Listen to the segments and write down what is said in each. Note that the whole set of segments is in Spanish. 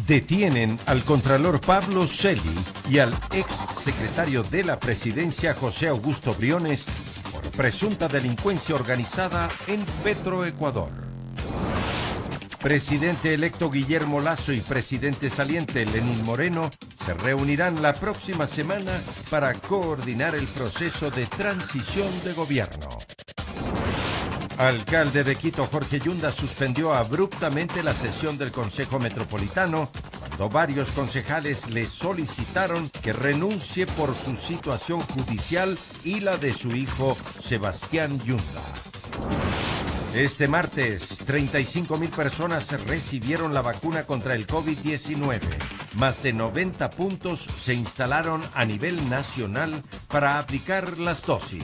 Detienen al contralor Pablo Celi y al ex secretario de la Presidencia José Augusto Briones por presunta delincuencia organizada en Petroecuador. Presidente electo Guillermo Lasso y presidente saliente Lenín Moreno se reunirán la próxima semana para coordinar el proceso de transición de gobierno. Alcalde de Quito Jorge Yunda suspendió abruptamente la sesión del Consejo Metropolitano cuando varios concejales le solicitaron que renuncie por su situación judicial y la de su hijo Sebastián Yunda. Este martes, 35,000 personas recibieron la vacuna contra el COVID-19. Más de 90 puntos se instalaron a nivel nacional para aplicar las dosis.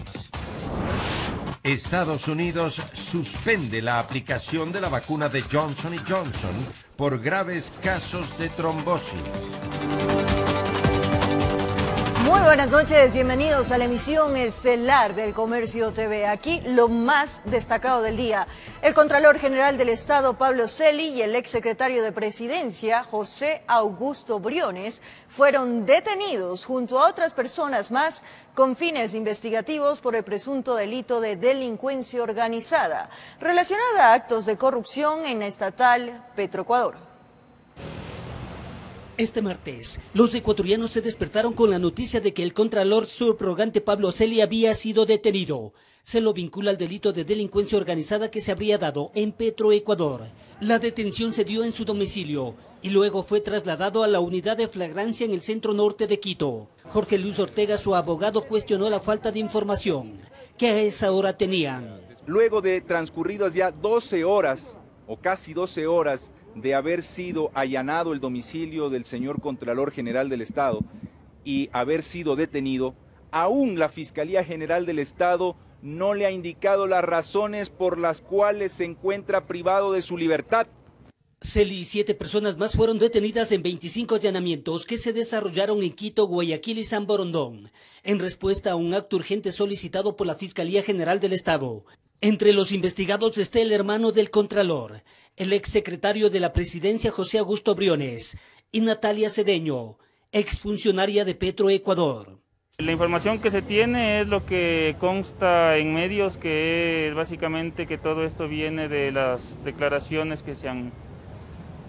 Estados Unidos suspende la aplicación de la vacuna de Johnson & Johnson por graves casos de trombosis. Muy buenas noches, bienvenidos a la emisión estelar del Comercio TV. Aquí lo más destacado del día. El Contralor General del Estado, Pablo Celi, y el exsecretario de Presidencia, José Augusto Briones, fueron detenidos junto a otras personas más con fines investigativos por el presunto delito de delincuencia organizada relacionada a actos de corrupción en la estatal Petroecuador. Este martes, los ecuatorianos se despertaron con la noticia de que el contralor subrogante Pablo Celi había sido detenido. Se lo vincula al delito de delincuencia organizada que se habría dado en Petroecuador. La detención se dio en su domicilio y luego fue trasladado a la unidad de flagrancia en el centro norte de Quito. Jorge Luis Ortega, su abogado, cuestionó la falta de información que a esa hora tenían. Luego de transcurridas ya 12 horas o casi 12 horas de haber sido allanado el domicilio del señor Contralor General del Estado y haber sido detenido, aún la Fiscalía General del Estado no le ha indicado las razones por las cuales se encuentra privado de su libertad. Celi y 7 personas más fueron detenidas en 25 allanamientos que se desarrollaron en Quito, Guayaquil y San Borondón, en respuesta a un acto urgente solicitado por la Fiscalía General del Estado. Entre los investigados está el hermano del Contralor, el exsecretario de la Presidencia José Augusto Briones y Natalia Cedeño, exfuncionaria de Petroecuador. La información que se tiene es lo que consta en medios, que es básicamente que todo esto viene de las declaraciones que se han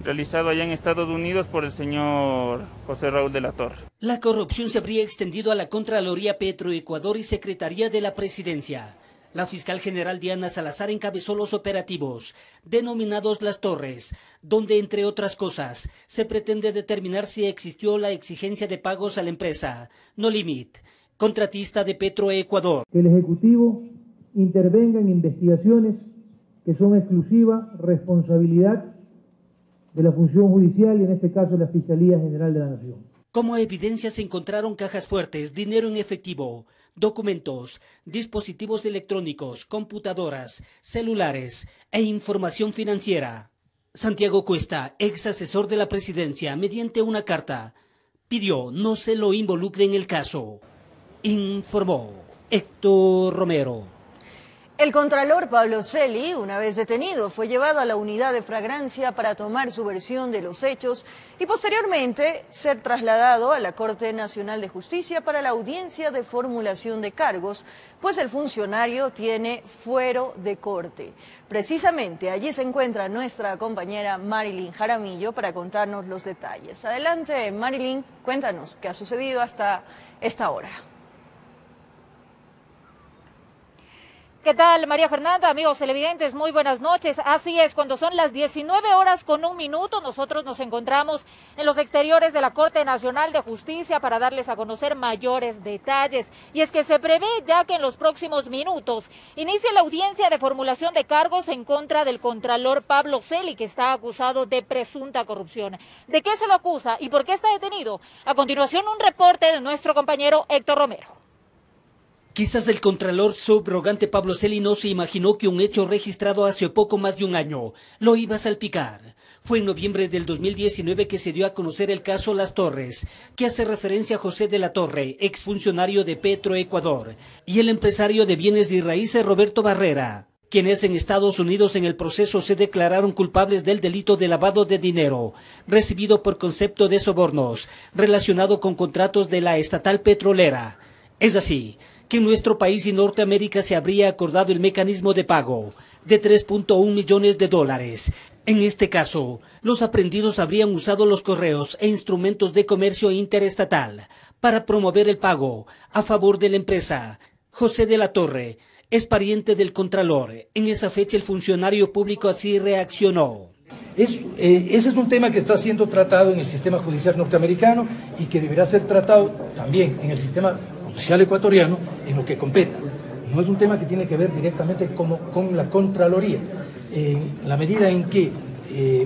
realizado allá en Estados Unidos por el señor José Raúl de la Torre. La corrupción se habría extendido a la Contraloría Petroecuador y Secretaría de la Presidencia. La fiscal general Diana Salazar encabezó los operativos, denominados Las Torres, donde, entre otras cosas, se pretende determinar si existió la exigencia de pagos a la empresa No Limit, contratista de Petroecuador. Que el Ejecutivo intervenga en investigaciones que son exclusiva responsabilidad de la función judicial y, en este caso, la Fiscalía General de la Nación. Como evidencia se encontraron cajas fuertes, dinero en efectivo, documentos, dispositivos electrónicos, computadoras, celulares e información financiera. Santiago Cuesta, ex asesor de la Presidencia, mediante una carta, pidió no se lo involucre en el caso. Informó Héctor Romero. El contralor Pablo Celi, una vez detenido, fue llevado a la unidad de flagrancia para tomar su versión de los hechos y posteriormente ser trasladado a la Corte Nacional de Justicia para la audiencia de formulación de cargos, pues el funcionario tiene fuero de corte. Precisamente allí se encuentra nuestra compañera Marilyn Jaramillo para contarnos los detalles. Adelante, Marilyn, cuéntanos qué ha sucedido hasta esta hora. ¿Qué tal, María Fernanda? Amigos televidentes, muy buenas noches. Así es, cuando son las 19:01, nosotros nos encontramos en los exteriores de la Corte Nacional de Justicia para darles a conocer mayores detalles. Y es que se prevé ya que en los próximos minutos inicie la audiencia de formulación de cargos en contra del contralor Pablo Celi, que está acusado de presunta corrupción. ¿De qué se lo acusa y por qué está detenido? A continuación, un reporte de nuestro compañero Héctor Romero. Quizás el contralor subrogante Pablo Celi no se imaginó que un hecho registrado hace poco más de un año lo iba a salpicar. Fue en noviembre del 2019 que se dio a conocer el caso Las Torres, que hace referencia a José de la Torre, exfuncionario de Petroecuador, y el empresario de bienes y raíces Roberto Barrera. quienes en Estados Unidos en el proceso se declararon culpables del delito de lavado de dinero, recibido por concepto de sobornos, relacionado con contratos de la estatal petrolera. Es así que en nuestro país y Norteamérica se habría acordado el mecanismo de pago de 3.1 millones de dólares. En este caso, los aprehendidos habrían usado los correos e instrumentos de comercio interestatal para promover el pago a favor de la empresa. José de la Torre es pariente del Contralor. En esa fecha el funcionario público así reaccionó. Ese es un tema que está siendo tratado en el sistema judicial norteamericano y que deberá ser tratado también en el sistema judicial ecuatoriano en lo que competa. No es un tema que tiene que ver directamente con la Contraloría. En la medida en que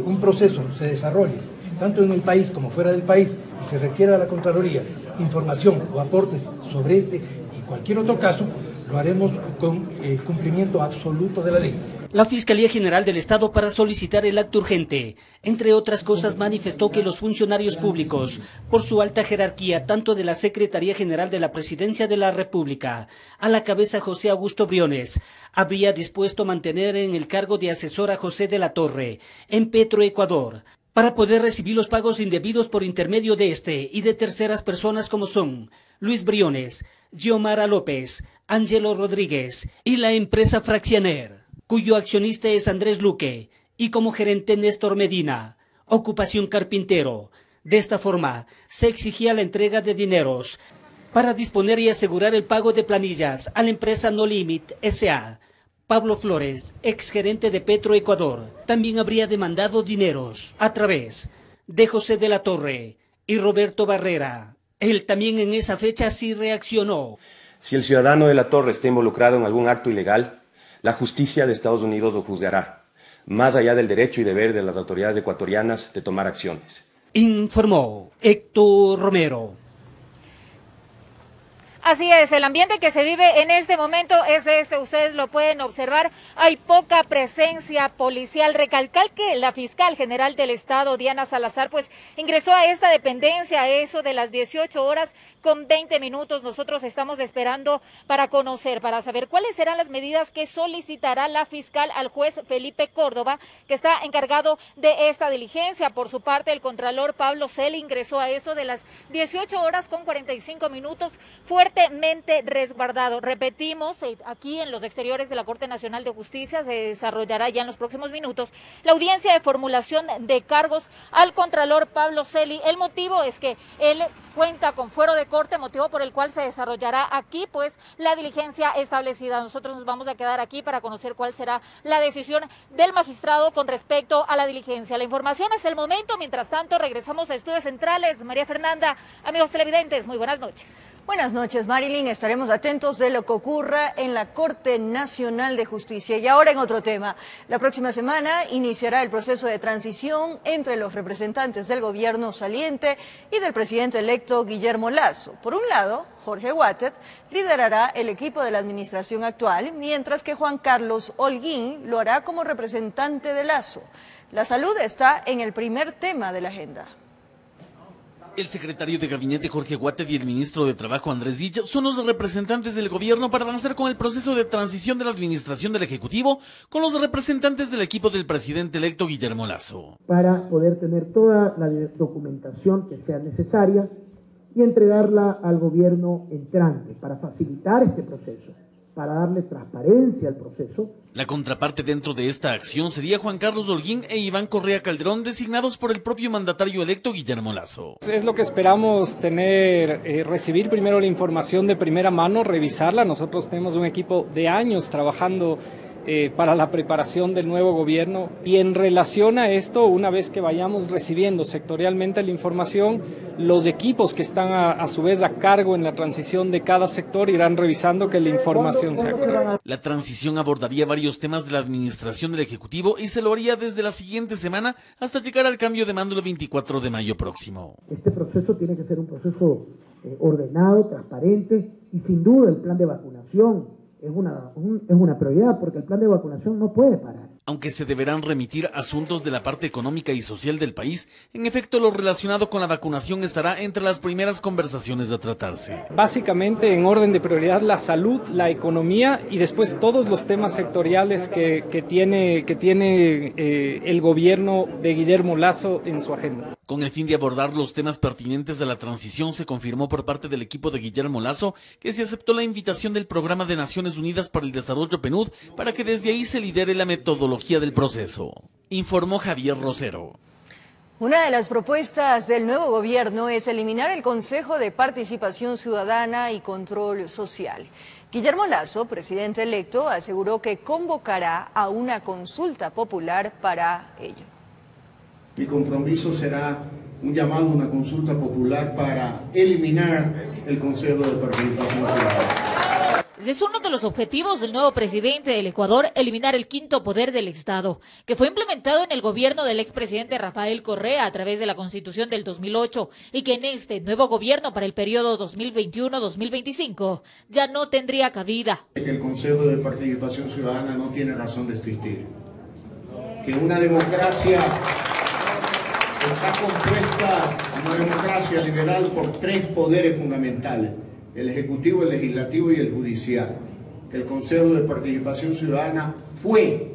un proceso se desarrolle, tanto en el país como fuera del país, y se requiera a la Contraloría información o aportes sobre este y cualquier otro caso, lo haremos con cumplimiento absoluto de la ley. La Fiscalía General del Estado, para solicitar el acto urgente, entre otras cosas, manifestó que los funcionarios públicos, por su alta jerarquía, tanto de la Secretaría General de la Presidencia de la República, a la cabeza José Augusto Briones, habría dispuesto a mantener en el cargo de asesor a José de la Torre, en Petroecuador, para poder recibir los pagos indebidos por intermedio de este y de terceras personas como son Luis Briones, Giomara López, Ángelo Rodríguez y la empresa Fraccianer, cuyo accionista es Andrés Luque, y como gerente Néstor Medina, ocupación carpintero. De esta forma, se exigía la entrega de dineros para disponer y asegurar el pago de planillas a la empresa No Limit S.A. Pablo Flores, exgerente de Petroecuador, también habría demandado dineros a través de José de la Torre y Roberto Barrera. Él también en esa fecha sí reaccionó. Si el ciudadano de la Torre está involucrado en algún acto ilegal, la justicia de Estados Unidos lo juzgará, más allá del derecho y deber de las autoridades ecuatorianas de tomar acciones. Informó Héctor Romero. Así es, el ambiente que se vive en este momento es ustedes lo pueden observar, hay poca presencia policial. Recalcar que la fiscal general del estado, Diana Salazar, pues ingresó a esta dependencia a eso de las 18 horas con 20 minutos. Nosotros estamos esperando para saber cuáles serán las medidas que solicitará la fiscal al juez Felipe Córdoba, que está encargado de esta diligencia. Por su parte, el contralor Pablo Celi ingresó a eso de las 18 horas con 45 minutos, fuertemente resguardado. Repetimos, aquí en los exteriores de la Corte Nacional de Justicia se desarrollará ya en los próximos minutos la audiencia de formulación de cargos al contralor Pablo Celi. El motivo es que él cuenta con fuero de corte, motivo por el cual se desarrollará aquí pues la diligencia establecida. Nosotros nos vamos a quedar aquí para conocer cuál será la decisión del magistrado con respecto a la diligencia. La información es el momento. Mientras tanto, regresamos a Estudios Centrales. María Fernanda, amigos televidentes, muy buenas noches. Buenas noches, Marilyn. Estaremos atentos de lo que ocurra en la Corte Nacional de Justicia. Y ahora en otro tema. La próxima semana iniciará el proceso de transición entre los representantes del gobierno saliente y del presidente electo Guillermo Lasso. Por un lado, Jorge Wattet liderará el equipo de la administración actual, mientras que Juan Carlos Holguín lo hará como representante de Lasso. La salud está en el primer tema de la agenda. El secretario de Gabinete Jorge Wattet y el ministro de Trabajo Andrés Ditch son los representantes del gobierno para avanzar con el proceso de transición de la administración del Ejecutivo con los representantes del equipo del presidente electo Guillermo Lasso. Para poder tener toda la documentación que sea necesaria y entregarla al gobierno entrante para facilitar este proceso, para darle transparencia al proceso. La contraparte dentro de esta acción sería Juan Carlos Holguín e Iván Correa Calderón, designados por el propio mandatario electo Guillermo Lasso. Es lo que esperamos tener, recibir primero la información de primera mano, revisarla. Nosotros tenemos un equipo de años trabajando para la preparación del nuevo gobierno, y en relación a esto, una vez que vayamos recibiendo sectorialmente la información, los equipos que están a su vez a cargo en la transición de cada sector irán revisando que la información sea correcta. La transición abordaría varios temas de la administración del Ejecutivo y se lo haría desde la siguiente semana hasta llegar al cambio de mando el 24 de mayo próximo. Este proceso tiene que ser un proceso ordenado, transparente, y sin duda el plan de vacunación es una prioridad, porque el plan de vacunación no puede parar. Aunque se deberán remitir asuntos de la parte económica y social del país, en efecto lo relacionado con la vacunación estará entre las primeras conversaciones a tratarse. Básicamente en orden de prioridad la salud, la economía y después todos los temas sectoriales que tiene el gobierno de Guillermo Lasso en su agenda. Con el fin de abordar los temas pertinentes a la transición, se confirmó por parte del equipo de Guillermo Lasso que se aceptó la invitación del Programa de Naciones Unidas para el Desarrollo PNUD para que desde ahí se lidere la metodología del proceso. Informó Javier Rosero. Una de las propuestas del nuevo gobierno es eliminar el Consejo de Participación Ciudadana y Control Social. Guillermo Lasso, presidente electo, aseguró que convocará a una consulta popular para ello. Mi compromiso será un llamado a una consulta popular para eliminar el Consejo de Participación Ciudadana. Es uno de los objetivos del nuevo presidente del Ecuador, eliminar el quinto poder del Estado, que fue implementado en el gobierno del expresidente Rafael Correa a través de la Constitución del 2008 y que en este nuevo gobierno para el periodo 2021-2025 ya no tendría cabida. Que el Consejo de Participación Ciudadana no tiene razón de existir. Que una democracia está compuesta, una democracia liberal, por tres poderes fundamentales: el Ejecutivo, el Legislativo y el Judicial. El Consejo de Participación Ciudadana fue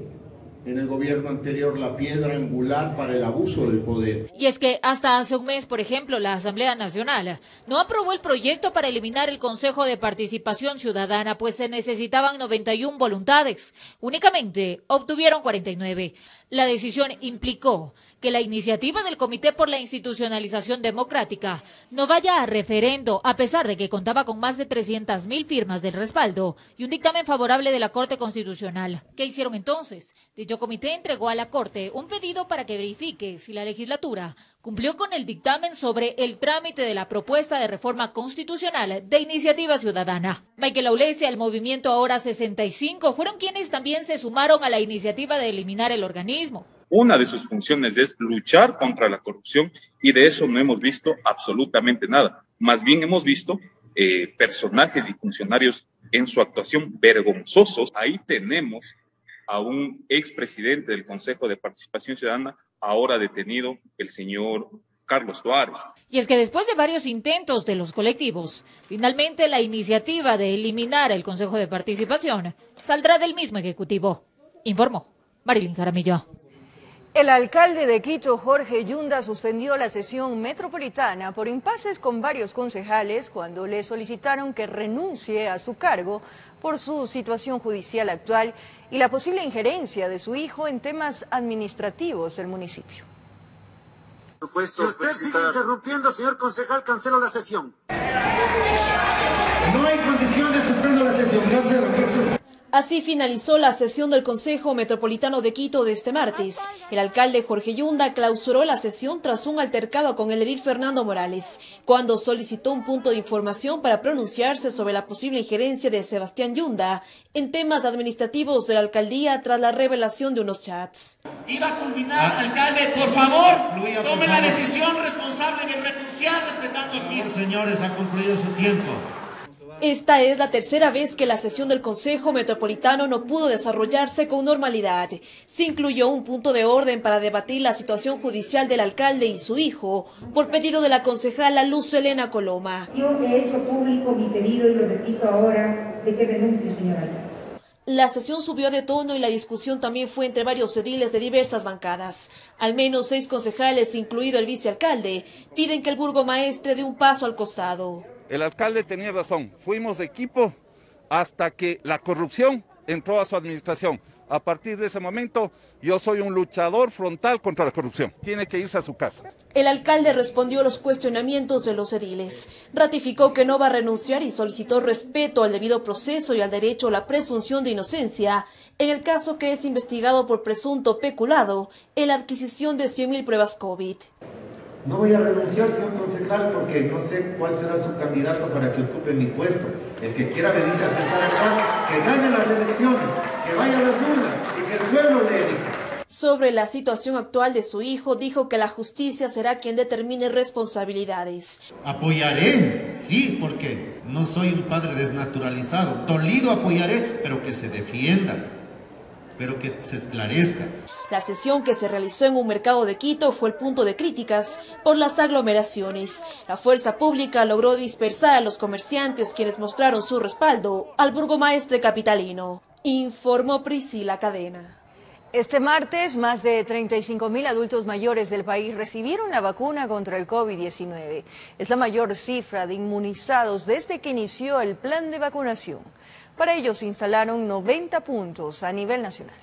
en el gobierno anterior la piedra angular para el abuso del poder. Y es que hasta hace un mes, por ejemplo, la Asamblea Nacional no aprobó el proyecto para eliminar el Consejo de Participación Ciudadana, pues se necesitaban 91 voluntades. Únicamente obtuvieron 49. La decisión implicó que la iniciativa del Comité por la Institucionalización Democrática no vaya a referendo, a pesar de que contaba con más de 300.000 firmas del respaldo y un dictamen favorable de la Corte Constitucional. ¿Qué hicieron entonces? Dicho comité entregó a la Corte un pedido para que verifique si la legislatura cumplió con el dictamen sobre el trámite de la propuesta de reforma constitucional de Iniciativa Ciudadana. Michael Aulesia, el movimiento Ahora 65, fueron quienes también se sumaron a la iniciativa de eliminar el organismo. Una de sus funciones es luchar contra la corrupción y de eso no hemos visto absolutamente nada. Más bien hemos visto personajes y funcionarios en su actuación vergonzosos. Ahí tenemos a un expresidente del Consejo de Participación Ciudadana, ahora detenido, el señor Carlos Suárez. Y es que después de varios intentos de los colectivos, finalmente la iniciativa de eliminar el Consejo de Participación saldrá del mismo Ejecutivo, informó Marilyn Jaramillo. El alcalde de Quito, Jorge Yunda, suspendió la sesión metropolitana por impases con varios concejales cuando le solicitaron que renuncie a su cargo por su situación judicial actual y la posible injerencia de su hijo en temas administrativos del municipio. Si usted sigue interrumpiendo, señor concejal, cancelo la sesión. No hay condición de suspender la sesión, cancelo. Así finalizó la sesión del Consejo Metropolitano de Quito de este martes. El alcalde Jorge Yunda clausuró la sesión tras un altercado con el edil Fernando Morales, cuando solicitó un punto de información para pronunciarse sobre la posible injerencia de Sebastián Yunda en temas administrativos de la alcaldía tras la revelación de unos chats. Iba a culminar, alcalde, por favor, tome la decisión responsable de renunciar respetando el tiempo. Señores, ha concluido su tiempo. Esta es la tercera vez que la sesión del Consejo Metropolitano no pudo desarrollarse con normalidad. Se incluyó un punto de orden para debatir la situación judicial del alcalde y su hijo, por pedido de la concejala Luz Elena Coloma. Yo he hecho público mi pedido y lo repito ahora de que renuncie, señora. La sesión subió de tono y la discusión también fue entre varios ediles de diversas bancadas. Al menos 6 concejales, incluido el vicealcalde, piden que el burgomaestre dé un paso al costado. El alcalde tenía razón, fuimos equipo hasta que la corrupción entró a su administración. A partir de ese momento, yo soy un luchador frontal contra la corrupción. Tiene que irse a su casa. El alcalde respondió a los cuestionamientos de los ediles. Ratificó que no va a renunciar y solicitó respeto al debido proceso y al derecho a la presunción de inocencia en el caso que es investigado por presunto peculado en la adquisición de 100.000 pruebas COVID. No voy a renunciar, señor concejal, porque no sé cuál será su candidato para que ocupe mi puesto. El que quiera venirse a sentar acá, que gane las elecciones, que vaya a las urnas y que el pueblo le elija. Sobre la situación actual de su hijo, dijo que la justicia será quien determine responsabilidades. Apoyaré, sí, porque no soy un padre desnaturalizado. Dolido apoyaré, pero que se defienda. pero que se esclarezca. La sesión que se realizó en un mercado de Quito fue el punto de críticas por las aglomeraciones. La fuerza pública logró dispersar a los comerciantes quienes mostraron su respaldo al burgomaestre capitalino, informó Priscila Cadena. Este martes, más de 35.000 adultos mayores del país recibieron la vacuna contra el COVID-19. Es la mayor cifra de inmunizados desde que inició el plan de vacunación. Para ello se instalaron 90 puntos a nivel nacional.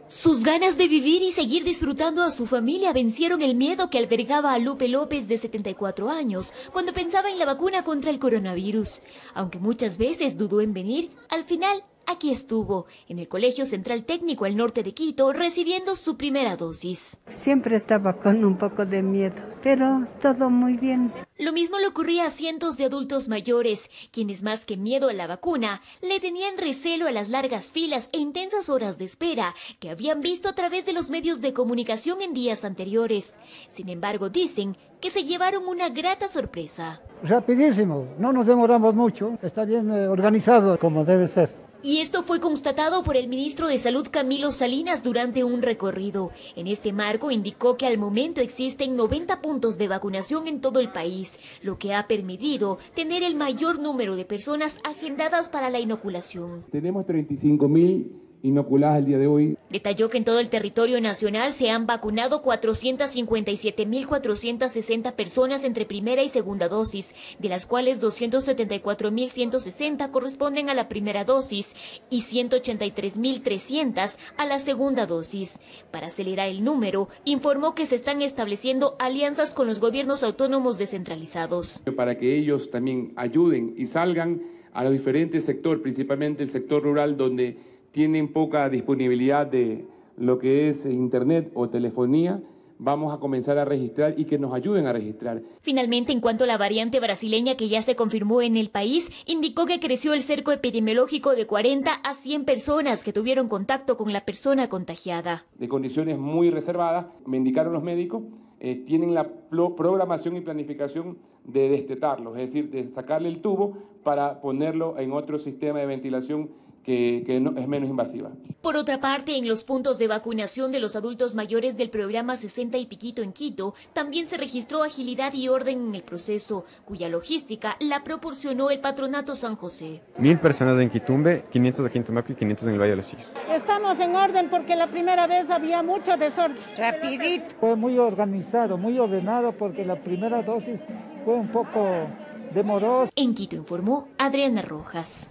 Sus ganas de vivir y seguir disfrutando a su familia vencieron el miedo que albergaba a Lupe López, de 74 años, cuando pensaba en la vacuna contra el coronavirus. Aunque muchas veces dudó en venir, al final aquí estuvo, en el Colegio Central Técnico al norte de Quito, recibiendo su primera dosis. Siempre estaba con un poco de miedo, pero todo muy bien. Lo mismo le ocurría a cientos de adultos mayores, quienes más que miedo a la vacuna, le tenían recelo a las largas filas e intensas horas de espera que habían visto a través de los medios de comunicación en días anteriores. Sin embargo, dicen que se llevaron una grata sorpresa. Rapidísimo, no nos demoramos mucho, está bien organizado, como debe ser. Y esto fue constatado por el ministro de Salud, Camilo Salinas, durante un recorrido. En este marco indicó que al momento existen 90 puntos de vacunación en todo el país, lo que ha permitido tener el mayor número de personas agendadas para la inoculación. Tenemos 35.000 inoculadas el día de hoy. Detalló que en todo el territorio nacional se han vacunado 457.460 personas entre primera y segunda dosis, de las cuales 274.160 corresponden a la primera dosis y 183.300 a la segunda dosis. Para acelerar el número, informó que se están estableciendo alianzas con los gobiernos autónomos descentralizados. Para que ellos también ayuden y salgan a los diferentes sectores, principalmente el sector rural, donde tienen poca disponibilidad de lo que es internet o telefonía, vamos a comenzar a registrar y que nos ayuden a registrar. Finalmente, en cuanto a la variante brasileña que ya se confirmó en el país, indicó que creció el cerco epidemiológico de 40 a 100 personas que tuvieron contacto con la persona contagiada. De condiciones muy reservadas, me indicaron los médicos, tienen la programación y planificación de destetarlos, es decir, de sacarle el tubo para ponerlo en otro sistema de ventilación que no, es menos invasiva. Por otra parte, en los puntos de vacunación de los adultos mayores del programa 60 y Piquito en Quito, también se registró agilidad y orden en el proceso, cuya logística la proporcionó el Patronato San José. 1000 personas en Quitumbe, 500 aquí en Tumaco y 500 en el Valle de los Chillos. Estamos en orden porque la primera vez había mucho desorden. Rapidito. Fue muy organizado, muy ordenado, porque la primera dosis fue un poco demorosa. En Quito informó Adriana Rojas.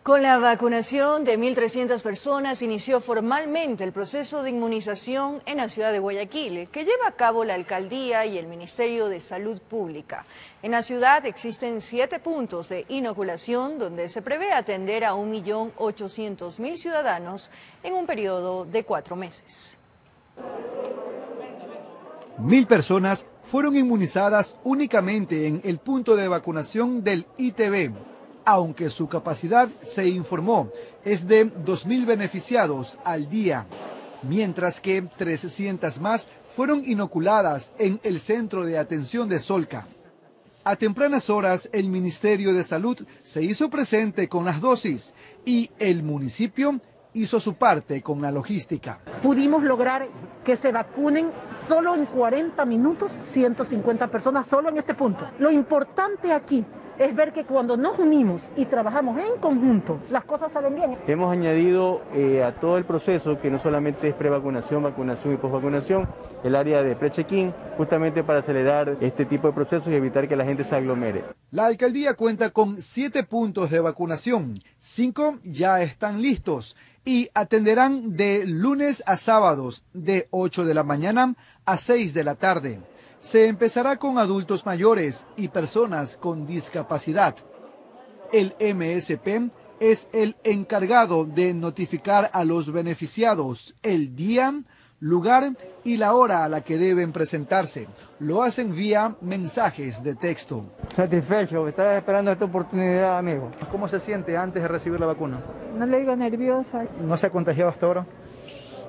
Con la vacunación de 1.300 personas inició formalmente el proceso de inmunización en la ciudad de Guayaquil, que lleva a cabo la Alcaldía y el Ministerio de Salud Pública. En la ciudad existen 7 puntos de inoculación donde se prevé atender a 1.800.000 ciudadanos en un periodo de 4 meses. 1000 personas fueron inmunizadas únicamente en el punto de vacunación del ITB. Aunque su capacidad, se informó, es de 2.000 beneficiados al día, mientras que 300 más fueron inoculadas en el Centro de Atención de Solca. A tempranas horas, el Ministerio de Salud se hizo presente con las dosis y el municipio hizo su parte con la logística. Pudimos lograr que se vacunen solo en 40 minutos 150 personas solo en este punto. Lo importante aquí es ver que cuando nos unimos y trabajamos en conjunto, las cosas salen bien. Hemos añadido a todo el proceso, que no solamente es prevacunación, vacunación y posvacunación, el área de pre-check-in, justamente para acelerar este tipo de procesos y evitar que la gente se aglomere. La alcaldía cuenta con 7 puntos de vacunación, 5 ya están listos y atenderán de lunes a sábados de 8 de la mañana a 6 de la tarde. Se empezará con adultos mayores y personas con discapacidad. El MSP es el encargado de notificar a los beneficiados el día, lugar y la hora a la que deben presentarse. Lo hacen vía mensajes de texto. Satisfecho, estaba esperando esta oportunidad, amigo. ¿Cómo se siente antes de recibir la vacuna? No le digo nerviosa. ¿No se ha contagiado hasta ahora?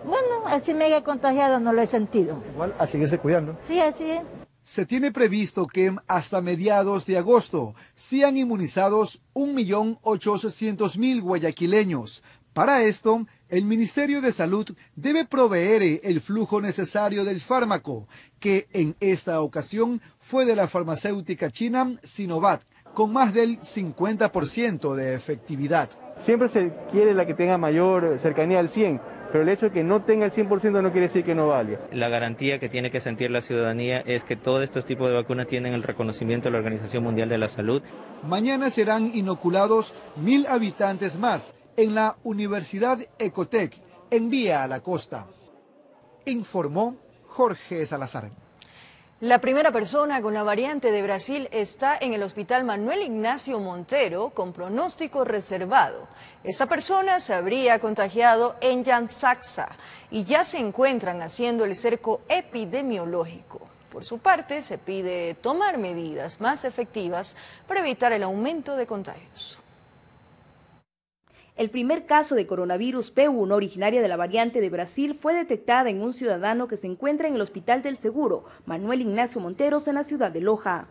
Bueno, así me he contagiado, no lo he sentido. Igual, a seguirse cuidando. Sí, así es. Se tiene previsto que hasta mediados de agosto sean inmunizados 1.800.000 guayaquileños. Para esto, El Ministerio de Salud debe proveer el flujo necesario del fármaco, que en esta ocasión fue de la farmacéutica china Sinovac, con más del 50% de efectividad. Siempre se quiere la que tenga mayor cercanía al 100%, pero el hecho de que no tenga el 100% no quiere decir que no valga. La garantía que tiene que sentir la ciudadanía es que todos estos tipos de vacunas tienen el reconocimiento de la Organización Mundial de la Salud. Mañana serán inoculados 1.000 habitantes más en la Universidad Ecotec, en Vía a la Costa. Informó Jorge Salazar. La primera persona con la variante de Brasil está en el Hospital Manuel Ignacio Montero con pronóstico reservado. Esta persona se habría contagiado en Yansaxa y ya se encuentran haciendo el cerco epidemiológico. Por su parte, se pide tomar medidas más efectivas para evitar el aumento de contagios. El primer caso de coronavirus P1 originaria de la variante de Brasil fue detectada en un ciudadano que se encuentra en el Hospital del Seguro, Manuel Ignacio Monteros, en la ciudad de Loja.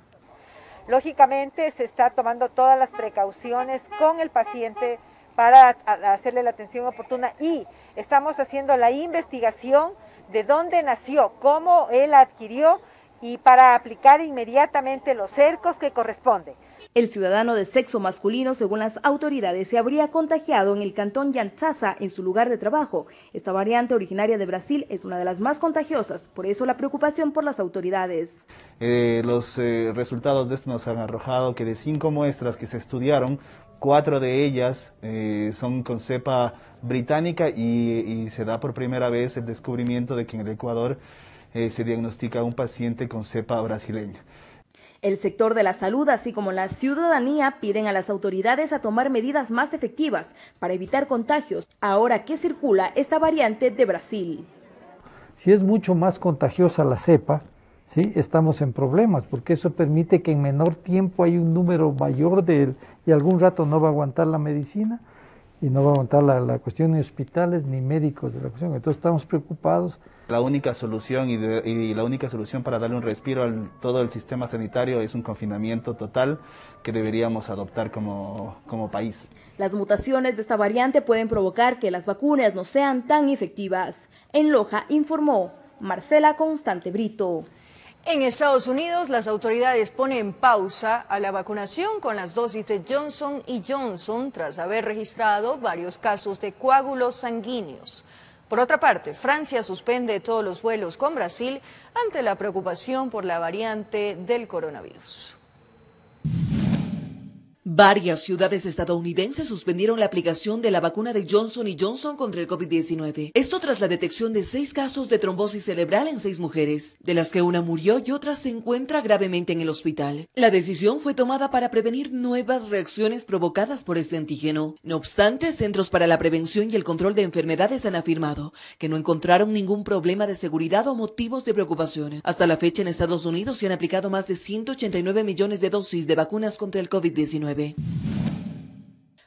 Lógicamente se está tomando todas las precauciones con el paciente para hacerle la atención oportuna y estamos haciendo la investigación de dónde nació, cómo él adquirió y para aplicar inmediatamente los cercos que corresponden. El ciudadano de sexo masculino, según las autoridades, se habría contagiado en el cantón Yansaxa en su lugar de trabajo. Esta variante originaria de Brasil es una de las más contagiosas, por eso la preocupación por las autoridades. Los resultados de esto nos han arrojado que de 5 muestras que se estudiaron, 4 de ellas son con cepa británica y se da por primera vez el descubrimiento de que en el Ecuador se diagnostica a un paciente con cepa brasileña. El sector de la salud, así como la ciudadanía, piden a las autoridades a tomar medidas más efectivas para evitar contagios, ahora que circula esta variante de Brasil. Si es mucho más contagiosa la cepa, ¿sí?, estamos en problemas, porque eso permite que en menor tiempo hay un número mayor y algún rato no va a aguantar la medicina y no va a aguantar la cuestión de hospitales ni médicos de la cuestión. Entonces estamos preocupados. La única solución y la única solución para darle un respiro a todo el sistema sanitario es un confinamiento total que deberíamos adoptar como país. Las mutaciones de esta variante pueden provocar que las vacunas no sean tan efectivas. En Loja informó Marcela Constante Brito. En Estados Unidos, las autoridades ponen pausa a la vacunación con las dosis de Johnson & Johnson tras haber registrado varios casos de coágulos sanguíneos. Por otra parte, Francia suspende todos los vuelos con Brasil ante la preocupación por la variante del coronavirus. Varias ciudades estadounidenses suspendieron la aplicación de la vacuna de Johnson & Johnson contra el COVID-19. Esto tras la detección de 6 casos de trombosis cerebral en 6 mujeres, de las que una murió y otra se encuentra gravemente en el hospital. La decisión fue tomada para prevenir nuevas reacciones provocadas por este antígeno. No obstante, Centros para la Prevención y el Control de Enfermedades han afirmado que no encontraron ningún problema de seguridad o motivos de preocupación. Hasta la fecha en Estados Unidos se han aplicado más de 189 millones de dosis de vacunas contra el COVID-19.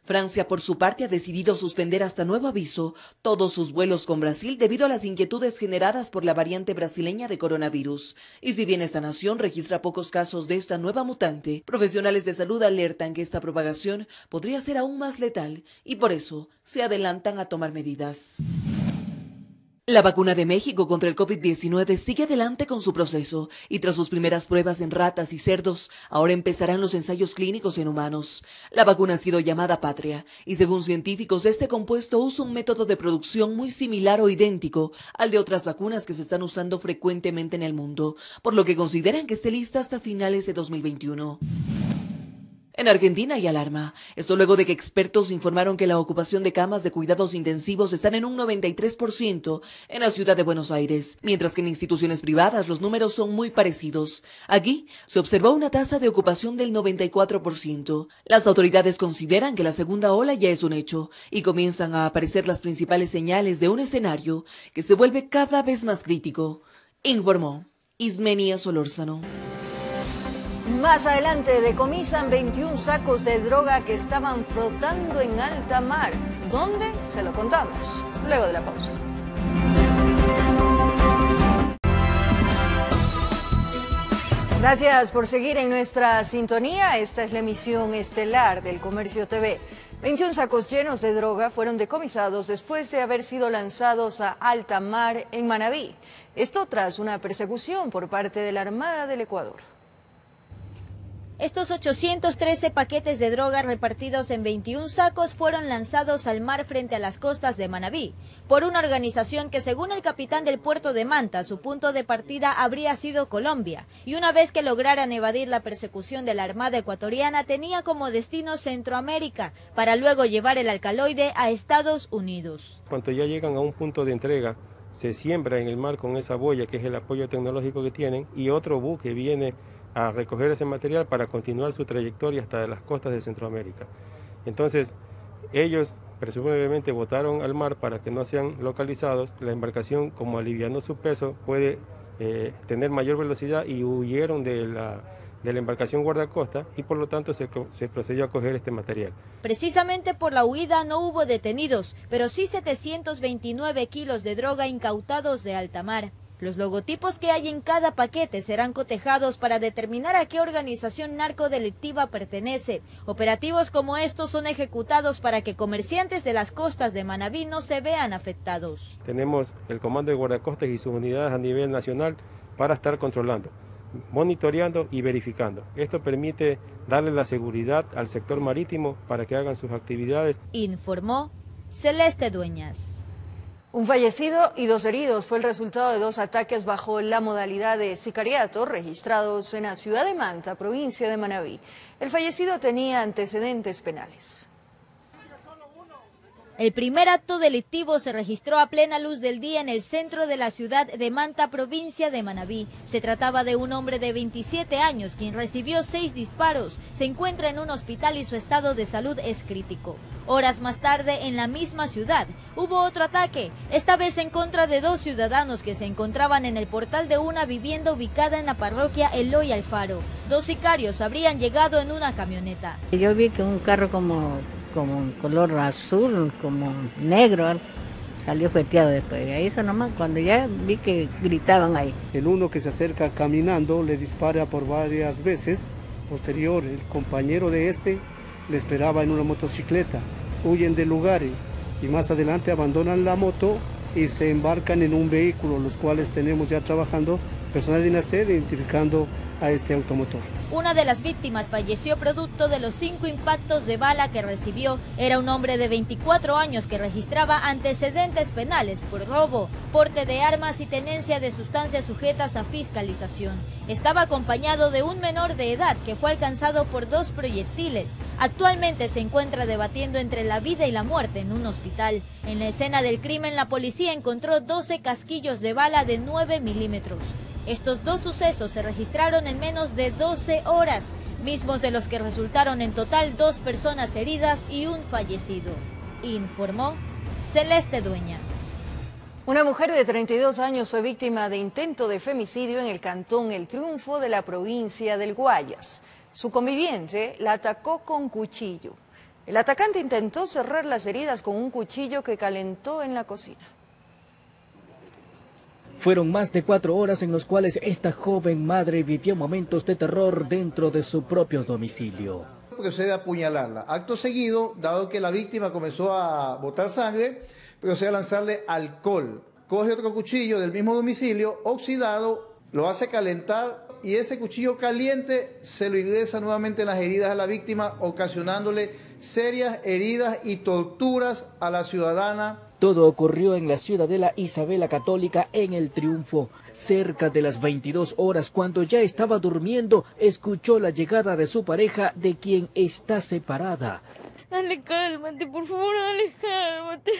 Francia, por su parte, ha decidido suspender hasta nuevo aviso todos sus vuelos con Brasil debido a las inquietudes generadas por la variante brasileña de coronavirus. Y si bien esta nación registra pocos casos de esta nueva mutante, profesionales de salud alertan que esta propagación podría ser aún más letal y por eso se adelantan a tomar medidas. La vacuna de México contra el COVID-19 sigue adelante con su proceso y tras sus primeras pruebas en ratas y cerdos, ahora empezarán los ensayos clínicos en humanos. La vacuna ha sido llamada Patria y según científicos este compuesto usa un método de producción muy similar o idéntico al de otras vacunas que se están usando frecuentemente en el mundo, por lo que consideran que esté lista hasta finales de 2021. En Argentina hay alarma. Esto luego de que expertos informaron que la ocupación de camas de cuidados intensivos están en un 93% en la ciudad de Buenos Aires, mientras que en instituciones privadas los números son muy parecidos. Aquí se observó una tasa de ocupación del 94%. Las autoridades consideran que la segunda ola ya es un hecho y comienzan a aparecer las principales señales de un escenario que se vuelve cada vez más crítico, informó Ismenia Solórzano. Más adelante decomisan 21 sacos de droga que estaban flotando en alta mar. ¿Dónde? Se lo contamos luego de la pausa. Gracias por seguir en nuestra sintonía. Esta es la emisión estelar del Comercio TV. 21 sacos llenos de droga fueron decomisados después de haber sido lanzados a alta mar en Manabí. Esto tras una persecución por parte de la Armada del Ecuador. Estos 813 paquetes de droga repartidos en 21 sacos fueron lanzados al mar frente a las costas de Manabí por una organización que, según el capitán del puerto de Manta, su punto de partida habría sido Colombia, y una vez que lograran evadir la persecución de la Armada ecuatoriana tenía como destino Centroamérica para luego llevar el alcaloide a Estados Unidos. Cuando ya llegan a un punto de entrega, se siembra en el mar con esa boya, que es el apoyo tecnológico que tienen, y otro buque viene a recoger ese material para continuar su trayectoria hasta las costas de Centroamérica. Entonces, ellos presumiblemente botaron al mar para que no sean localizados. La embarcación, como aliviando su peso, puede tener mayor velocidad y huyeron de la embarcación guardacosta y por lo tanto se procedió a coger este material. Precisamente por la huida no hubo detenidos, pero sí 729 kilos de droga incautados de alta mar. Los logotipos que hay en cada paquete serán cotejados para determinar a qué organización narcodelictiva pertenece. Operativos como estos son ejecutados para que comerciantes de las costas de Manabí no se vean afectados. Tenemos el Comando de Guardacostas y sus unidades a nivel nacional para estar controlando, monitoreando y verificando. Esto permite darle la seguridad al sector marítimo para que hagan sus actividades. Informó Celeste Dueñas. Un fallecido y 2 heridos fue el resultado de 2 ataques bajo la modalidad de sicariato registrados en la ciudad de Manta, provincia de Manabí. El fallecido tenía antecedentes penales. El primer acto delictivo se registró a plena luz del día en el centro de la ciudad de Manta, provincia de Manabí. Se trataba de un hombre de 27 años, quien recibió 6 disparos. Se encuentra en un hospital y su estado de salud es crítico. Horas más tarde, en la misma ciudad, hubo otro ataque, esta vez en contra de 2 ciudadanos que se encontraban en el portal de una vivienda ubicada en la parroquia Eloy Alfaro. 2 sicarios habrían llegado en una camioneta. Yo vi que un carro como un color azul, como negro, salió feteado después. Y eso nomás, cuando ya vi que gritaban ahí. El uno que se acerca caminando le dispara por varias veces. Posterior, el compañero de este le esperaba en una motocicleta. Huyen del lugar y más adelante abandonan la moto y se embarcan en un vehículo, los cuales tenemos ya trabajando personal de INASED identificando a este automotor. Una de las víctimas falleció producto de los 5 impactos de bala que recibió. Era un hombre de 24 años que registraba antecedentes penales por robo, porte de armas y tenencia de sustancias sujetas a fiscalización. Estaba acompañado de un menor de edad que fue alcanzado por 2 proyectiles. Actualmente se encuentra debatiendo entre la vida y la muerte en un hospital. En la escena del crimen, la policía encontró 12 casquillos de bala de 9 milímetros. Estos 2 sucesos se registraron en menos de 12 horas, mismos de los que resultaron en total 2 personas heridas y un fallecido. Informó Celeste Dueñas. Una mujer de 32 años fue víctima de intento de femicidio en el cantón El Triunfo de la provincia del Guayas. Su conviviente la atacó con cuchillo. El atacante intentó cerrar las heridas con un cuchillo que calentó en la cocina. Fueron más de 4 horas en los cuales esta joven madre vivió momentos de terror dentro de su propio domicilio. Procede a apuñalarla. Acto seguido, dado que la víctima comenzó a botar sangre, procede a lanzarle alcohol. Coge otro cuchillo del mismo domicilio, oxidado, lo hace calentar y ese cuchillo caliente se lo ingresa nuevamente en las heridas a la víctima, ocasionándole serias heridas y torturas a la ciudadana. Todo ocurrió en la Ciudadela Isabela Católica en El Triunfo. Cerca de las 22 horas, cuando ya estaba durmiendo, escuchó la llegada de su pareja, de quien está separada. Dale, cálmate, por favor, dale, cálmate.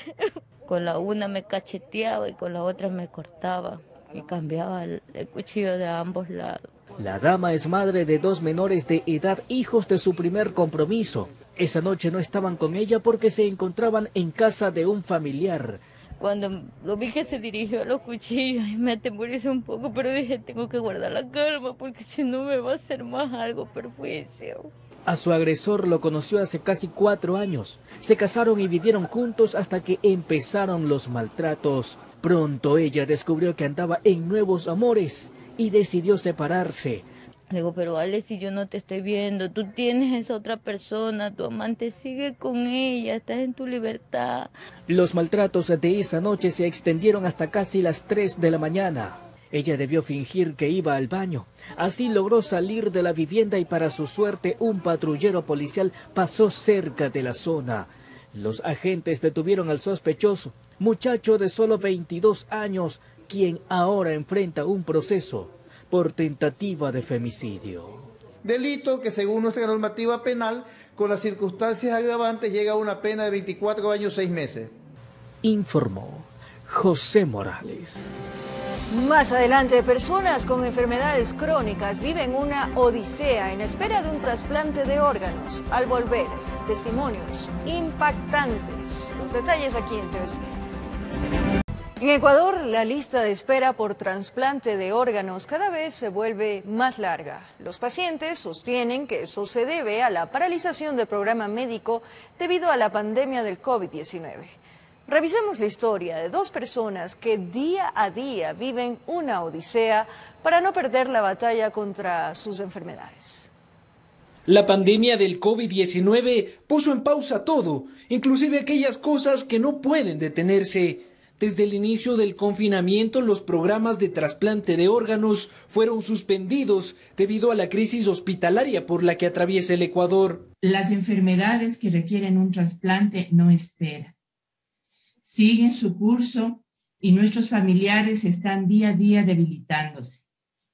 Con la una me cacheteaba y con la otra me cortaba y cambiaba el cuchillo de ambos lados. La dama es madre de 2 menores de edad, hijos de su primer compromiso. Esa noche no estaban con ella porque se encontraban en casa de un familiar. Cuando lo vi que se dirigió a los cuchillos, me atemoricé un poco, pero dije, tengo que guardar la calma porque si no me va a hacer más algo perjuicio. A su agresor lo conoció hace casi 4 años. Se casaron y vivieron juntos hasta que empezaron los maltratos. Pronto ella descubrió que andaba en nuevos amores y decidió separarse. Le digo, pero Ale, si yo no te estoy viendo, tú tienes esa otra persona, tu amante sigue con ella, estás en tu libertad. Los maltratos de esa noche se extendieron hasta casi las 3 de la mañana. Ella debió fingir que iba al baño. Así logró salir de la vivienda y para su suerte un patrullero policial pasó cerca de la zona. Los agentes detuvieron al sospechoso, muchacho de solo 22 años, quien ahora enfrenta un proceso por tentativa de femicidio. Delito que según nuestra normativa penal, con las circunstancias agravantes, llega a una pena de 24 años 6 meses. Informó José Morales. Más adelante, personas con enfermedades crónicas viven una odisea en espera de un trasplante de órganos. Al volver, testimonios impactantes. Los detalles aquí en TVC. En Ecuador, la lista de espera por trasplante de órganos cada vez se vuelve más larga. Los pacientes sostienen que eso se debe a la paralización del programa médico debido a la pandemia del COVID-19. Revisemos la historia de dos personas que día a día viven una odisea para no perder la batalla contra sus enfermedades. La pandemia del COVID-19 puso en pausa todo, inclusive aquellas cosas que no pueden detenerse. Desde el inicio del confinamiento, los programas de trasplante de órganos fueron suspendidos debido a la crisis hospitalaria por la que atraviesa el Ecuador. Las enfermedades que requieren un trasplante no esperan. Siguen su curso y nuestros familiares están día a día debilitándose.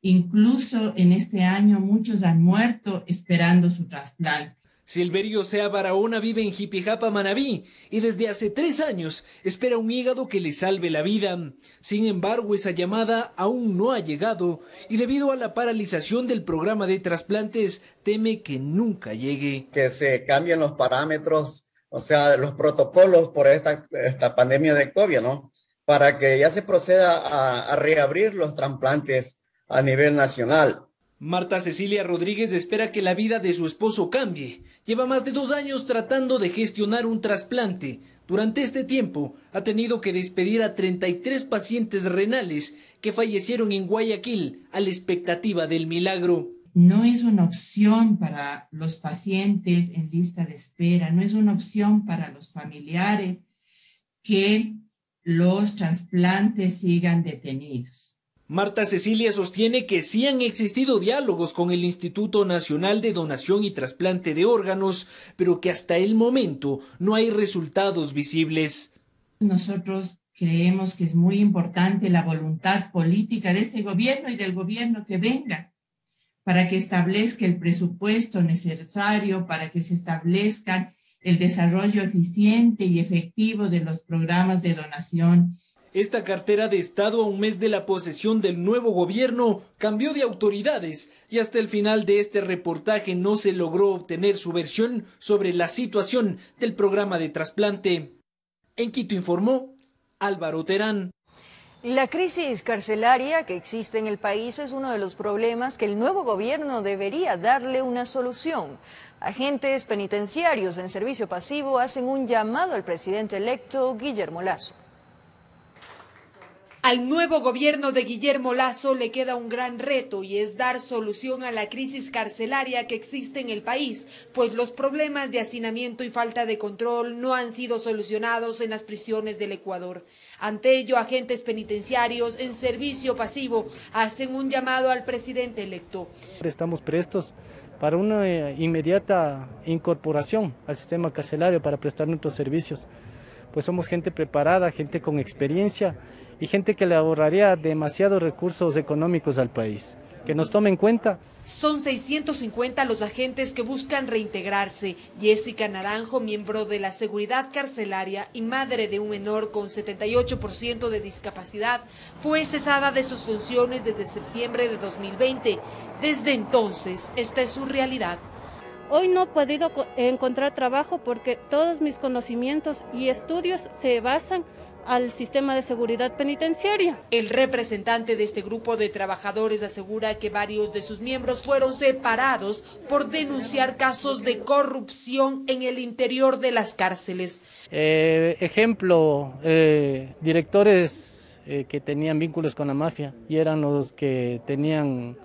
Incluso en este año muchos han muerto esperando su trasplante. Silverio Sea Barahona vive en Jipijapa, Manabí, y desde hace 3 años espera un hígado que le salve la vida. Sin embargo, esa llamada aún no ha llegado, y debido a la paralización del programa de trasplantes, teme que nunca llegue. Que se cambien los parámetros, o sea, los protocolos por esta pandemia de COVID, ¿no? Para que ya se proceda a reabrir los trasplantes a nivel nacional. Marta Cecilia Rodríguez espera que la vida de su esposo cambie. Lleva más de 2 años tratando de gestionar un trasplante. Durante este tiempo ha tenido que despedir a 33 pacientes renales que fallecieron en Guayaquil a la expectativa del milagro. No es una opción para los pacientes en lista de espera, no es una opción para los familiares que los trasplantes sigan detenidos. Marta Cecilia sostiene que sí han existido diálogos con el Instituto Nacional de Donación y Trasplante de Órganos, pero que hasta el momento no hay resultados visibles. Nosotros creemos que es muy importante la voluntad política de este gobierno y del gobierno que venga para que establezca el presupuesto necesario, para que se establezca el desarrollo eficiente y efectivo de los programas de donación. Esta cartera de Estado, a un mes de la posesión del nuevo gobierno, cambió de autoridades y hasta el final de este reportaje no se logró obtener su versión sobre la situación del programa de trasplante. En Quito informó Álvaro Terán. La crisis carcelaria que existe en el país es uno de los problemas que el nuevo gobierno debería darle una solución. Agentes penitenciarios en servicio pasivo hacen un llamado al presidente electo Guillermo Lasso. Al nuevo gobierno de Guillermo Lasso le queda un gran reto y es dar solución a la crisis carcelaria que existe en el país, pues los problemas de hacinamiento y falta de control no han sido solucionados en las prisiones del Ecuador. Ante ello, agentes penitenciarios en servicio pasivo hacen un llamado al presidente electo. Estamos prestos para una inmediata incorporación al sistema carcelario para prestar nuestros servicios, pues somos gente preparada, gente con experiencia y gente que le ahorraría demasiados recursos económicos al país. Que nos tome en cuenta. Son 650 los agentes que buscan reintegrarse. Jessica Naranjo, miembro de la seguridad carcelaria y madre de un menor con 78% de discapacidad, fue cesada de sus funciones desde septiembre de 2020. Desde entonces, esta es su realidad. Hoy no he podido encontrar trabajo porque todos mis conocimientos y estudios se basan al sistema de seguridad penitenciaria. El representante de este grupo de trabajadores asegura que varios de sus miembros fueron separados por denunciar casos de corrupción en el interior de las cárceles. Ejemplo, directores que tenían vínculos con la mafia y eran los que tenían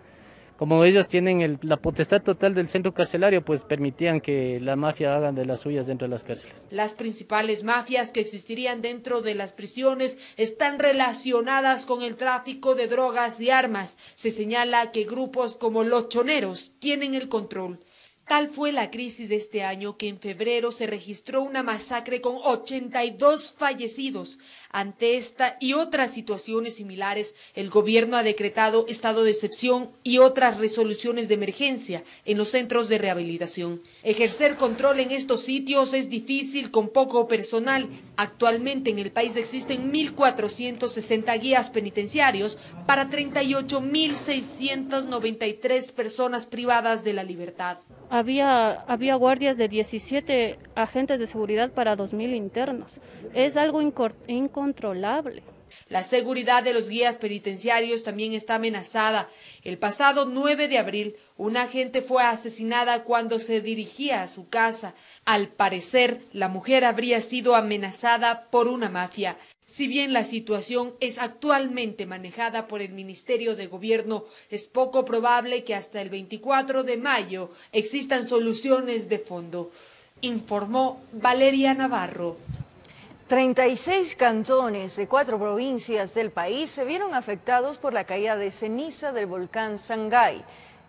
como ellos tienen la potestad total del centro carcelario, pues permitían que la mafia hagan de las suyas dentro de las cárceles. Las principales mafias que existirían dentro de las prisiones están relacionadas con el tráfico de drogas y armas. Se señala que grupos como los choneros tienen el control. Tal fue la crisis de este año que en febrero se registró una masacre con 82 fallecidos. Ante esta y otras situaciones similares, el gobierno ha decretado estado de excepción y otras resoluciones de emergencia en los centros de rehabilitación. Ejercer control en estos sitios es difícil con poco personal. Actualmente en el país existen 1.460 guías penitenciarios para 38.693 personas privadas de la libertad. Había guardias de 17 agentes de seguridad para 2.000 internos. Es algo incontrolable. La seguridad de los guías penitenciarios también está amenazada. El pasado 9 de abril, una agente fue asesinada cuando se dirigía a su casa. Al parecer, la mujer habría sido amenazada por una mafia. Si bien la situación es actualmente manejada por el Ministerio de Gobierno, es poco probable que hasta el 24 de mayo existan soluciones de fondo, informó Valeria Navarro. 36 cantones de 4 provincias del país se vieron afectados por la caída de ceniza del volcán Sangay.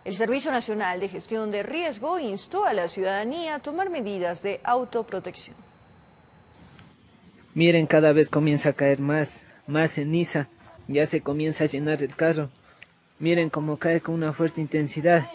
El Servicio Nacional de Gestión de Riesgo instó a la ciudadanía a tomar medidas de autoprotección. Miren, cada vez comienza a caer más ceniza, ya se comienza a llenar el carro. Miren cómo cae con una fuerte intensidad.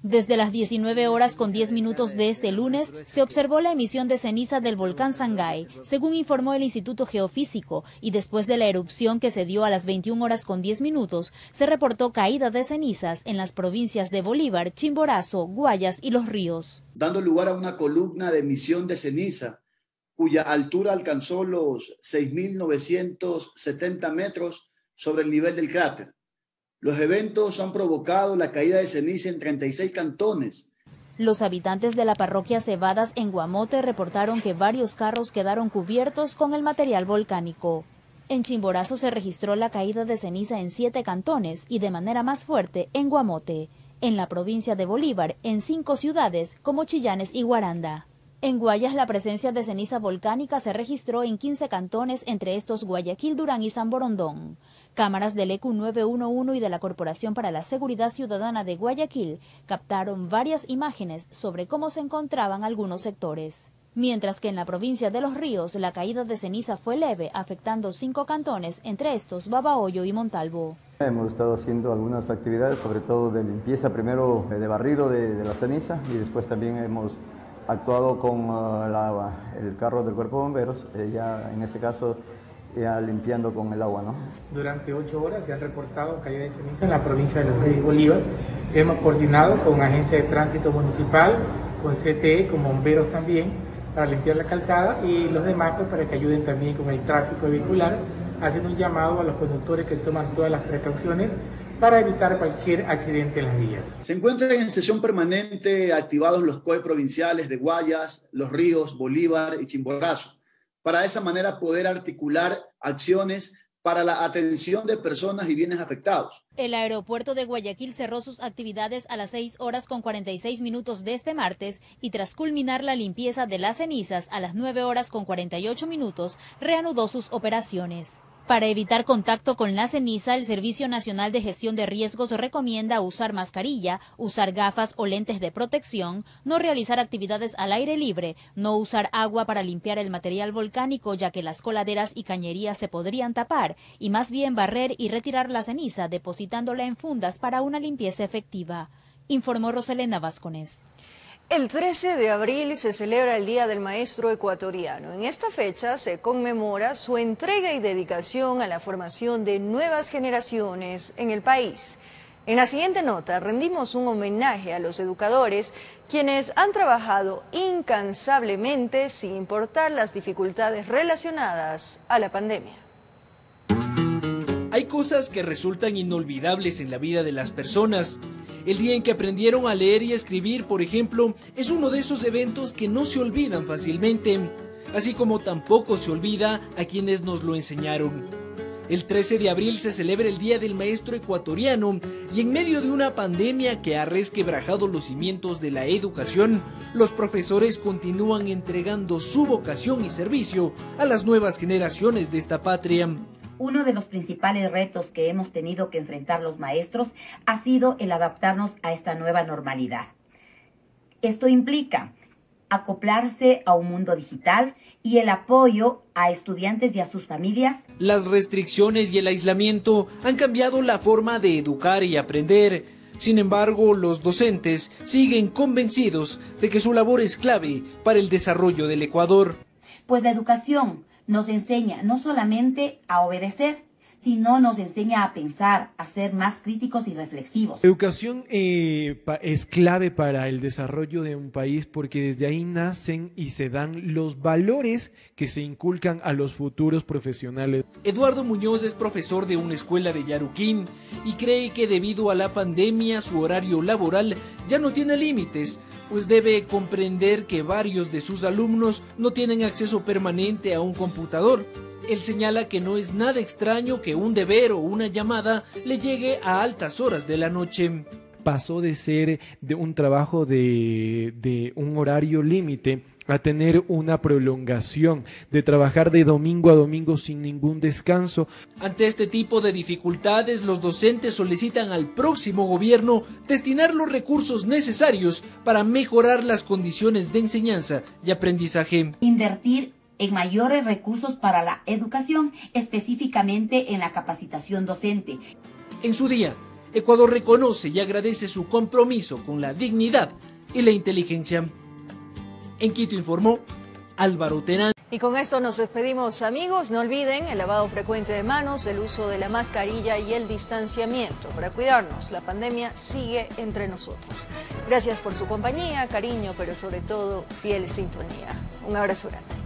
Desde las 19 horas con 10 minutos de este lunes, se observó la emisión de ceniza del volcán Sangay, según informó el Instituto Geofísico, y después de la erupción que se dio a las 21 horas con 10 minutos, se reportó caída de cenizas en las provincias de Bolívar, Chimborazo, Guayas y Los Ríos. Dando lugar a una columna de emisión de ceniza, cuya altura alcanzó los 6.970 metros sobre el nivel del cráter. Los eventos han provocado la caída de ceniza en 36 cantones. Los habitantes de la parroquia Cebadas en Guamote reportaron que varios carros quedaron cubiertos con el material volcánico. En Chimborazo se registró la caída de ceniza en 7 cantones y de manera más fuerte en Guamote. En la provincia de Bolívar, en 5 ciudades como Chillanes y Guaranda. En Guayas, la presencia de ceniza volcánica se registró en 15 cantones, entre estos Guayaquil, Durán y San Borondón. Cámaras del ECU 911 y de la Corporación para la Seguridad Ciudadana de Guayaquil captaron varias imágenes sobre cómo se encontraban algunos sectores. Mientras que en la provincia de Los Ríos, la caída de ceniza fue leve, afectando 5 cantones, entre estos Babahoyo y Montalvo. Hemos estado haciendo algunas actividades, sobre todo de limpieza, primero de barrido de la ceniza, y después también hemos actuado con el carro del Cuerpo de Bomberos, ya en este caso ya limpiando con el agua, ¿no? Durante 8 horas se han reportado caída de ceniza en la provincia de Los Ríos y Bolívar. Hemos coordinado con Agencia de Tránsito Municipal, con CTE, con bomberos también, para limpiar la calzada, y los demás pues, para que ayuden también con el tráfico vehicular, haciendo un llamado a los conductores que toman todas las precauciones para evitar cualquier accidente en las vías. Se encuentran en sesión permanente activados los COE provinciales de Guayas, Los Ríos, Bolívar y Chimborazo, para de esa manera poder articular acciones para la atención de personas y bienes afectados. El aeropuerto de Guayaquil cerró sus actividades a las 6 horas con 46 minutos de este martes y tras culminar la limpieza de las cenizas a las 9 horas con 48 minutos, reanudó sus operaciones. Para evitar contacto con la ceniza, el Servicio Nacional de Gestión de Riesgos recomienda usar mascarilla, usar gafas o lentes de protección, no realizar actividades al aire libre, no usar agua para limpiar el material volcánico ya que las coladeras y cañerías se podrían tapar, y más bien barrer y retirar la ceniza depositándola en fundas para una limpieza efectiva, informó Roselena Vázquez. El 13 de abril se celebra el Día del Maestro Ecuatoriano. En esta fecha se conmemora su entrega y dedicación a la formación de nuevas generaciones en el país. En la siguiente nota rendimos un homenaje a los educadores, quienes han trabajado incansablemente sin importar las dificultades relacionadas a la pandemia. Hay cosas que resultan inolvidables en la vida de las personas. El día en que aprendieron a leer y escribir, por ejemplo, es uno de esos eventos que no se olvidan fácilmente, así como tampoco se olvida a quienes nos lo enseñaron. El 13 de abril se celebra el Día del Maestro Ecuatoriano y en medio de una pandemia que ha resquebrajado los cimientos de la educación, los profesores continúan entregando su vocación y servicio a las nuevas generaciones de esta patria. Uno de los principales retos que hemos tenido que enfrentar los maestros ha sido el adaptarnos a esta nueva normalidad. Esto implica acoplarse a un mundo digital y el apoyo a estudiantes y a sus familias. Las restricciones y el aislamiento han cambiado la forma de educar y aprender. Sin embargo, los docentes siguen convencidos de que su labor es clave para el desarrollo del Ecuador. Pues la educación nos enseña no solamente a obedecer, sino nos enseña a pensar, a ser más críticos y reflexivos. La educación es clave para el desarrollo de un país porque desde ahí nacen y se dan los valores que se inculcan a los futuros profesionales. Eduardo Muñoz es profesor de una escuela de Yaruquín y cree que debido a la pandemia su horario laboral ya no tiene límites, pues debe comprender que varios de sus alumnos no tienen acceso permanente a un computador. Él señala que no es nada extraño que un deber o una llamada le llegue a altas horas de la noche. Pasó de ser de un trabajo de un horario límite a tener una prolongación, de trabajar de domingo a domingo sin ningún descanso. Ante este tipo de dificultades, los docentes solicitan al próximo gobierno destinar los recursos necesarios para mejorar las condiciones de enseñanza y aprendizaje. Invertir en mayores recursos para la educación, específicamente en la capacitación docente. En su día, Ecuador reconoce y agradece su compromiso con la dignidad y la inteligencia. En Quito informó Álvaro Terán. Y con esto nos despedimos, amigos. No olviden el lavado frecuente de manos, el uso de la mascarilla y el distanciamiento. Para cuidarnos, la pandemia sigue entre nosotros. Gracias por su compañía, cariño, pero sobre todo fiel sintonía. Un abrazo grande.